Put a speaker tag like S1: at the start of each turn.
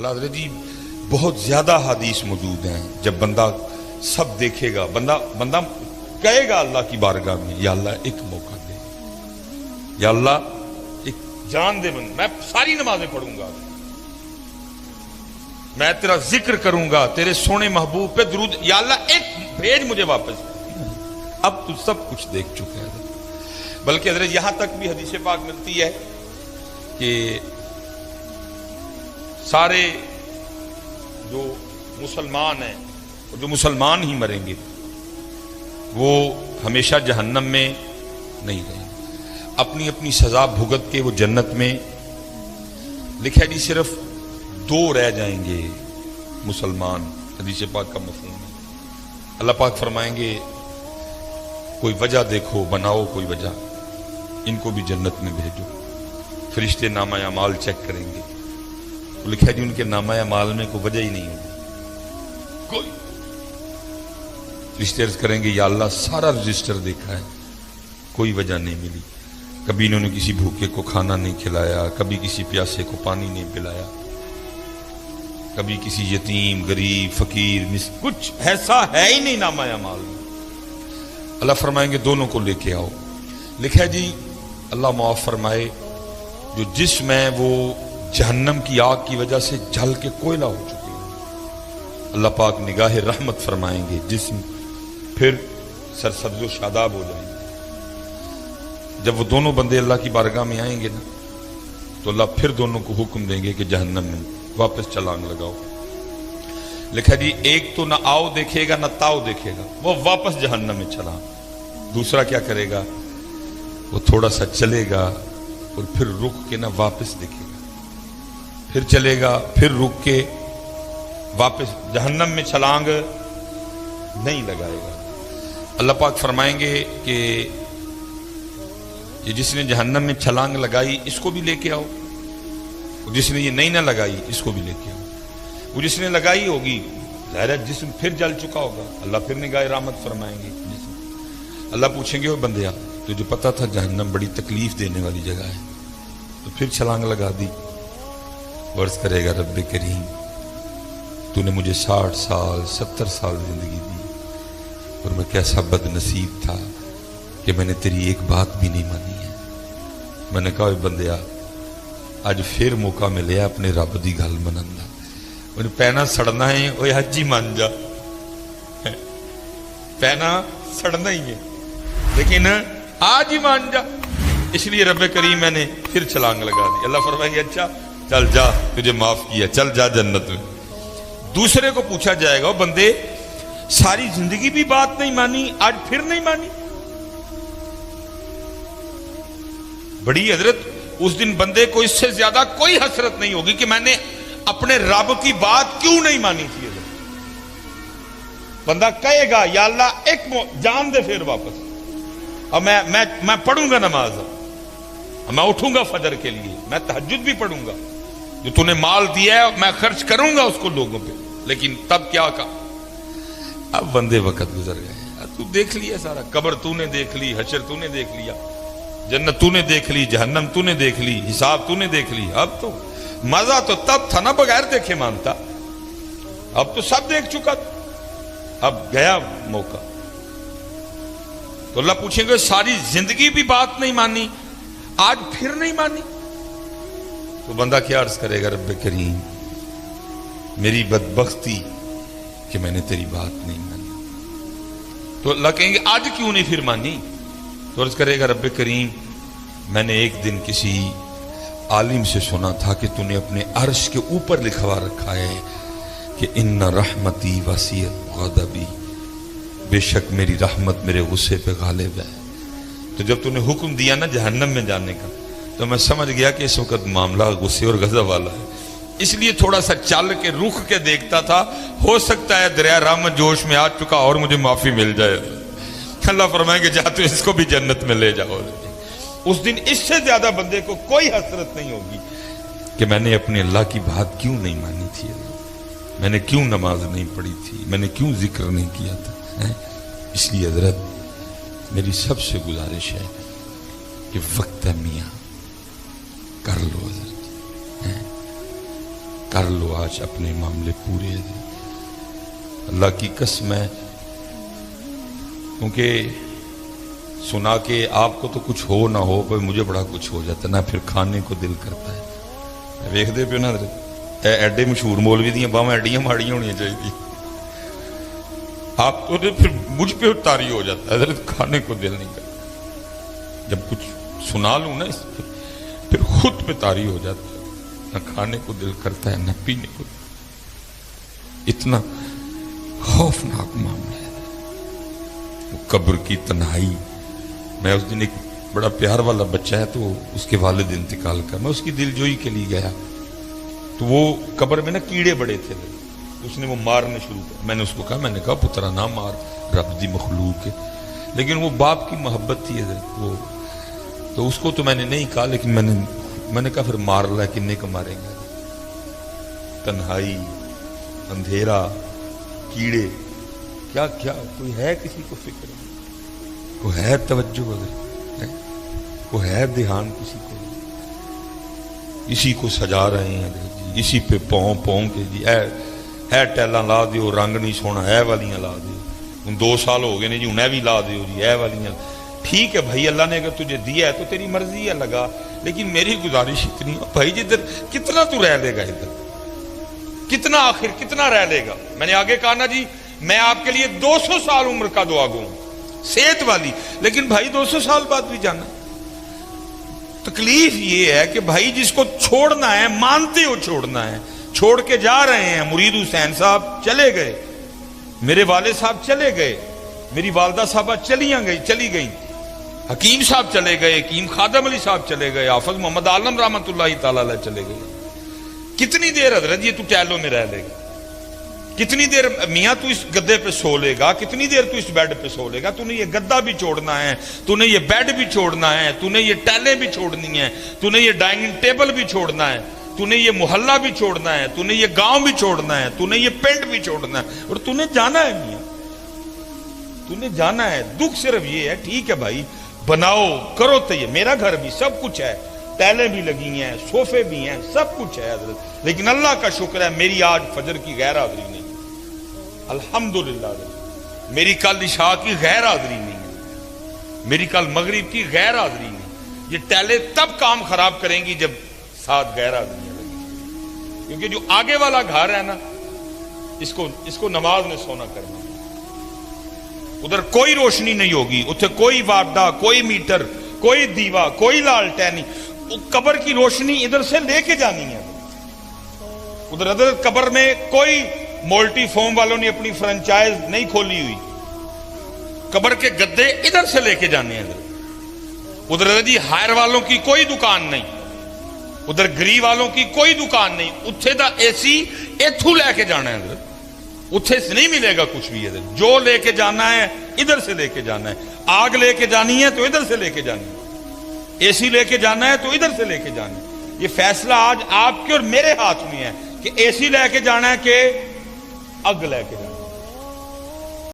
S1: اللہ حضرت جی بہت زیادہ حدیث موجود ہیں، جب بندہ سب دیکھے گا، بندہ کہے گا اللہ کی بارگاہ میں یا اللہ ایک موقع دے، یا اللہ ایک جان دے، میں ساری نمازیں پڑھوں گا، میں تیرا ذکر کروں گا، تیرے سونے محبوب پہ درود، یا اللہ ایک بھیج مجھے واپس۔ اب تو سب کچھ دیکھ چکے ہیں، بلکہ حضرت یہاں تک بھی حدیث پاک ملتی ہے کہ سارے جو مسلمان ہیں، جو مسلمان ہی مریں گے وہ ہمیشہ جہنم میں نہیں رہیں گے، اپنی اپنی سزا بھگت کے وہ جنت میں۔ لکھا جی صرف 2 رہ جائیں گے مسلمان، حدیث پاک کا مفہوم ہے۔ اللہ پاک فرمائیں گے کوئی وجہ دیکھو، بناؤ کوئی وجہ، ان کو بھی جنت میں بھیجو۔ فرشتے نامہ اعمال چیک کریں گے، تو لکھا جی ان کے نامہ اعمال میں کوئی وجہ ہی نہیں ہوگی، کوئی۔ فرشتے عرض کریں گے یا اللہ سارا رجسٹر دیکھا ہے، کوئی وجہ نہیں ملی، کبھی انہوں نے کسی بھوکے کو کھانا نہیں کھلایا، کبھی کسی پیاسے کو پانی نہیں پلایا، کبھی کسی یتیم غریب فقیر کچھ ایسا ہے ہی نہیں نامہ اعمال میں۔ اللہ فرمائیں گے دونوں کو لے کے آؤ۔ لکھا جی اللہ معاف فرمائے جو جسم ہے وہ جہنم کی آگ کی وجہ سے جل کے کوئلہ ہو چکی ہے، اللہ پاک نگاہ رحمت فرمائیں گے، جسم پھر سرسبز و شاداب ہو جائیں گے۔ جب وہ دونوں بندے اللہ کی بارگاہ میں آئیں گے نا تو اللہ پھر دونوں کو حکم دیں گے کہ جہنم میں واپس چھلانگ لگاؤ۔ لکھا جی ایک تو نہ آؤ دیکھے گا نہ تاؤ دیکھے گا، وہ واپس جہنم میں چلا۔ دوسرا کیا کرے گا، وہ تھوڑا سا چلے گا اور پھر رک کے نہ واپس دیکھے گا، پھر چلے گا، پھر رک کے واپس جہنم میں چھلانگ نہیں لگائے گا۔ اللہ پاک فرمائیں گے کہ یہ جس نے جہنم میں چھلانگ لگائی اس کو بھی لے کے آؤ، جس نے یہ نہیں نہ لگائی اس کو بھی لے کے آؤ۔ وہ جس نے لگائی ہوگی ظاہر ہے جسم پھر جل چکا ہوگا، اللہ پھر نگاہ رحمت فرمائیں گے جسم۔ اللہ پوچھیں گے وہ بندیا تجھے پتا تھا جہنم بڑی تکلیف دینے والی جگہ ہے تو پھر چھلانگ لگا دی؟ عرض کرے گا رب کریم تو نے مجھے 60 سال 70 سال زندگی دی اور میں کیسا بد نصیب تھا کہ میں نے تیری ایک بات بھی نہیں مانی ہے۔ میں نے کہا اے بندیا اج پھر موقع ملیا اپنے رب دی گل منن دا، انہیں پینا سڑنا ہے، اوے حج ہی مان جا، پینا سڑنا ہی ہے لیکن آج ہی مان جا۔ اس لیے رب کریم میں نے پھر چھلانگ لگا دی۔ اللہ فرمائیں گے اچھا چل جا تجھے معاف کیا، چل جا جنت میں۔ دوسرے کو پوچھا جائے گا بندے ساری زندگی بھی بات نہیں مانی، آج پھر نہیں مانی؟ بڑی حضرت اس دن بندے کو اس سے زیادہ کوئی حسرت نہیں ہوگی کہ میں نے اپنے رب کی بات کیوں نہیں مانی تھی۔ بندہ کہے گا یا اللہ ایک جان دے پھر واپس، اب میں پڑھوں گا نماز، میں اٹھوں گا فجر کے لیے، میں تہجد بھی پڑھوں گا، جو تو نے مال دیا ہے میں خرچ کروں گا اس کو لوگوں پہ، لیکن تب کیا کہا؟ اب بندے وقت گزر گئے، تو دیکھ لیا سارا، قبر تو نے دیکھ لی، حشر تو نے دیکھ لیا، جنت تو نے دیکھ لی، جہنم تو نے دیکھ لی، حساب تو نے دیکھ لی۔ اب تو مزہ تو تب تھا نا بغیر دیکھے مانتا، اب تو سب دیکھ چکا تھا، اب گیا موقع۔ تو اللہ پوچھیں گے ساری زندگی بھی بات نہیں مانی، آج پھر نہیں مانی؟ تو بندہ کیا عرض کرے گا رب کریم میری بدبختی کہ میں نے تیری بات نہیں مانی۔ تو اللہ کہیں گے آج کیوں نہیں پھر مانی؟ تو عرض کرے گا رب کریم میں نے ایک دن کسی عالم سے سنا تھا کہ تو نے اپنے عرش کے اوپر لکھوا رکھا ہے کہ ان رحمتی وسیعت غضبی، بے شک میری رحمت میرے غصے پہ غالب ہے۔ تو جب تو نے حکم دیا نا جہنم میں جانے کا تو میں سمجھ گیا کہ اس وقت معاملہ غصے اور غضب والا ہے، اس لیے تھوڑا سا چل کے رخ کے دیکھتا تھا، ہو سکتا ہے دریا رحمت جوش میں آ چکا اور مجھے معافی مل جائے۔ اللہ فرمائیں گے جا تو اس کو بھی جنت میں لے جاؤ۔ اس دن اس سے زیادہ بندے کو کوئی حسرت نہیں ہوگی کہ میں نے اپنے اللہ کی بات کیوں نہیں مانی تھی، میں نے کیوں نماز نہیں پڑھی تھی، میں نے کیوں ذکر نہیں کیا تھا۔ اس لیے حضرت میری سب سے گزارش ہے کہ وقت میاں کر لو حضرت، کر لو آج اپنے معاملے پورے. اللہ کی قسم ہے، کیونکہ سنا کے آپ کو تو کچھ ہو نہ ہو پر مجھے بڑا کچھ ہو جاتا نا، پھر کھانے کو دل کرتا ہے. ویکھ دے پیو نا ایڈے مشہور مولوی دیاں باواں ایڈیاں ماڑیاں ہونی چاہیے. آپ تو پھر مجھ پہ تاری ہو جاتا ہے، حضرت کھانے کو دل نہیں کرتا. جب کچھ سنا لوں نا اس پھر خود پہ تاری ہو جاتا ہے، نہ کھانے کو دل کرتا ہے نہ پینے کو. اتنا خوفناک معاملہ ہے قبر کی تنہائی. میں اس دن ایک بڑا پیار والا بچہ ہے تو اس کے والد انتقال کر، میں اس کی دل جوئی کے لیے گیا تو وہ قبر میں نا کیڑے بڑے تھے، اس نے وہ مارنے شروع کیا. میں نے اس کو کہا، میں نے کہا پترا نہ مار، رب دی مخلوق ہے. لیکن وہ باپ کی محبت تھی وہ، تو اس کو تو میں نے نہیں کہا، لیکن میں نے کہا پھر مار لا، کنے کو ماریں گے. تنہائی، اندھیرا، کیڑے، کیا کیا کوئی ہے کسی کو فکر؟ کوئی ہے توجہ اگر کوئی ہے دھیان کسی کو؟ اسی کو سجا رہے ہیں جی، اسی پہ پاؤں کے جی ہے ٹیلاں لا دیو، رنگ نہیں سونا، ہے والیاں لا دیو. 2 سال ہو گئے نے جی، انہیں بھی لا دیو جی، ہے والیاں. ٹھیک ہے بھائی، اللہ نے اگر تجھے دیا ہے تو تیری مرضی ہے لگا، لیکن میری گزارش اتنی ہے بھائی جدھر کتنا تو رہ لے گا، ادھر کتنا، آخر کتنا رہ لے گا. میں نے آگے کہا نا جی، میں آپ کے لیے 200 سال عمر کا دعا گو ہوں صحت والی، لیکن بھائی 200 سال بعد بھی جانا. تکلیف یہ ہے کہ بھائی جس کو چھوڑنا ہے، مانتے ہو چھوڑنا ہے، چھوڑ کے جا رہے ہیں. مرید حسین صاحب چلے گئے، میرے والد صاحب چلے گئے، میری والدہ صاحبہ چلی گئی، حکیم صاحب چلے گئے، حکیم خادم علی صاحب چلے گئے، حافظ محمد عالم رحمت اللہ تعالی علیہ چلے گئے. کتنی دیر حضرت یہ تو ٹیلوں میں رہ لے گا؟ کتنی دیر میاں تو اس گدے پہ سو لے گا؟ کتنی دیر تو اس بیڈ پہ سو لے گا؟ تو نے یہ گدہ بھی چھوڑنا ہے، تو نے یہ بیڈ بھی چھوڑنا ہے، تو نے یہ ٹیلیں بھی چھوڑنی ہیں، تو نے یہ ڈائننگ ٹیبل بھی چھوڑنا ہے، تو نے یہ محلہ بھی چھوڑنا ہے، تو نے یہ گاؤں بھی چھوڑنا ہے، تو نے یہ پنڈ بھی چھوڑنا ہے، اور تو نے جانا ہے میاں، تو نے جانا ہے. دکھ صرف یہ ہے، ٹھیک ہے بھائی بناؤ کرو تو یہ میرا گھر بھی سب کچھ ہے، ٹیلیں بھی لگی ہیں، صوفے بھی ہیں، سب کچھ ہے حضرت، لیکن اللہ کا شکر ہے میری آج فجر کی غیر حاضری نہیں، الحمدللہ. میری کل عشاء کی غیر حاضری نہیں ہے، میری کل مغرب کی غیر حاضری نہیں. یہ ٹیلیں تب کام خراب کریں گی جب ساتھ غیر حاضریاں لگیں، کیونکہ جو آگے والا گھر ہے نا، اس کو نماز میں سونا کرنا. ادھر کوئی روشنی نہیں ہوگی، اتھے کوئی وارڈا، کوئی میٹر، کوئی دیوا، کوئی لالٹین. قبر کی روشنی ادھر سے لے کے جانی ہے. ادھر قبر میں کوئی مولٹی فوم والوں نے اپنی فرنچائز نہیں کھولی ہوئی، قبر کے گدے ادھر سے لے کے جانے ہیں. ادھر جی ہائر والوں کی کوئی دکان نہیں، ادھر گری والوں کی کوئی دکان نہیں. اتھے دا اے سی ایتھو لے کے جانا ہے، ادھر اتھے سے نہیں ملے گا کچھ بھی. ادھر جو لے کے جانا ہے ادھر سے لے کے جانا ہے. آگ لے کے جانی ہے تو ادھر سے لے کے جانی ہے، اے سی لے کے جانا ہے تو ادھر سے لے کے جانا ہے. یہ فیصلہ آج آپ کے اور میرے ہاتھ میں ہے کہ اے سی لے کے جانا ہے کہ اگ لے کے